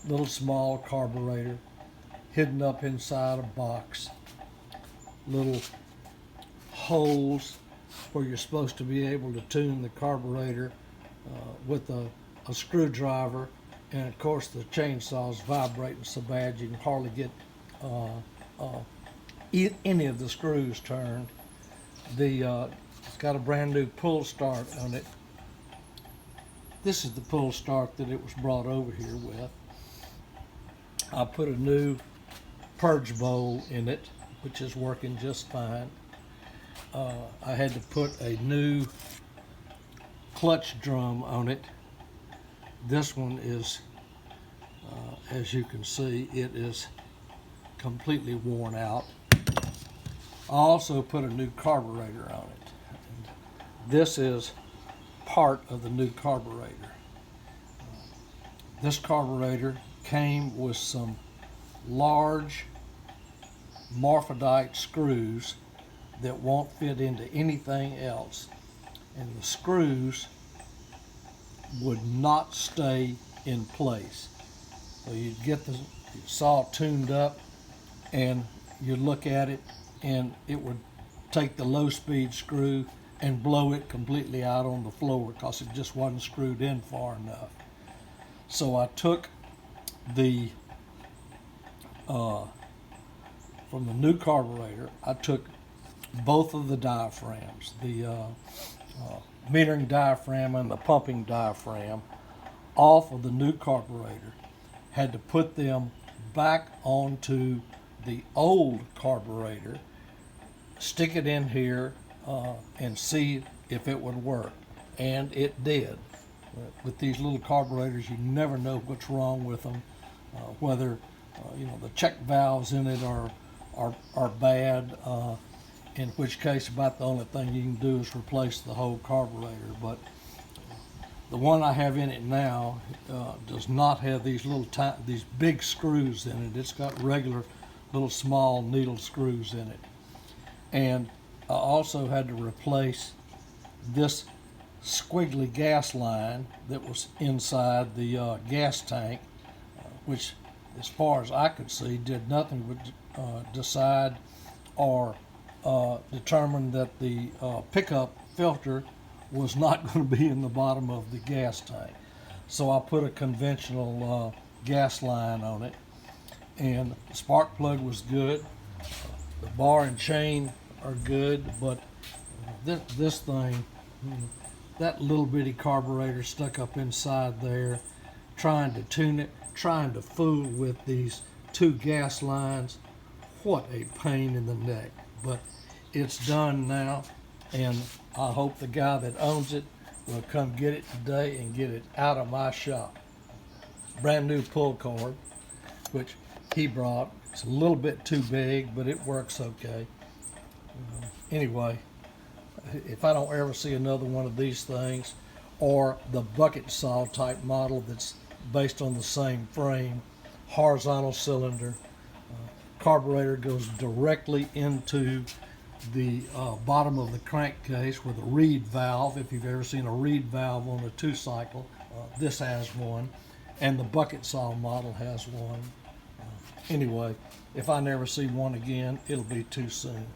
little small carburetor hidden up inside a box, little holes where you're supposed to be able to tune the carburetor with a screwdriver, and of course the chainsaw's vibrating so bad you can hardly get uh, uh, any of the screws turned. It's got a brand new pull start on it. This is the pull start that it was brought over here with. I put a new purge bowl in it, which is working just fine. I had to put a new clutch drum on it. This one is, as you can see, it is completely worn out. I also put a new carburetor on it. And this is part of the new carburetor. This carburetor came with some large morphodite screws that won't fit into anything else, and the screws would not stay in place. So you'd get the saw tuned up and you'd look at it and it would take the low speed screw and blow it completely out on the floor because it just wasn't screwed in far enough. So I took the from the new carburetor, I took both of the diaphragms, the metering diaphragm and the pumping diaphragm, off of the new carburetor. Had to put them back onto the old carburetor, stick it in here, and see if it would work. And it did. With these little carburetors, you never know what's wrong with them, whether the check valves in it are bad, in which case about the only thing you can do is replace the whole carburetor. But the one I have in it now does not have these these big screws in it. It's got regular little small needle screws in it. And I also had to replace this squiggly gas line that was inside the gas tank, which, as far as I could see, did nothing but decide or determine that the pickup filter was not going to be in the bottom of the gas tank. So I put a conventional gas line on it, and the spark plug was good. The bar and chain are good, but this thing, that little bitty carburetor stuck up inside there, trying to tune it, trying to fool with these two gas lines. What a pain in the neck. But it's done now, and I hope the guy that owns it will come get it today and get it out of my shop. Brand new pull cord, which he brought. It's a little bit too big, but it works okay. Anyway, if I don't ever see another one of these things, or the bucket saw type model that's based on the same frame, horizontal cylinder, carburetor goes directly into the bottom of the crankcase with a reed valve. If you've ever seen a reed valve on a 2-cycle, this has one, and the bucket saw model has one. Anyway, if I never see one again, it'll be too soon.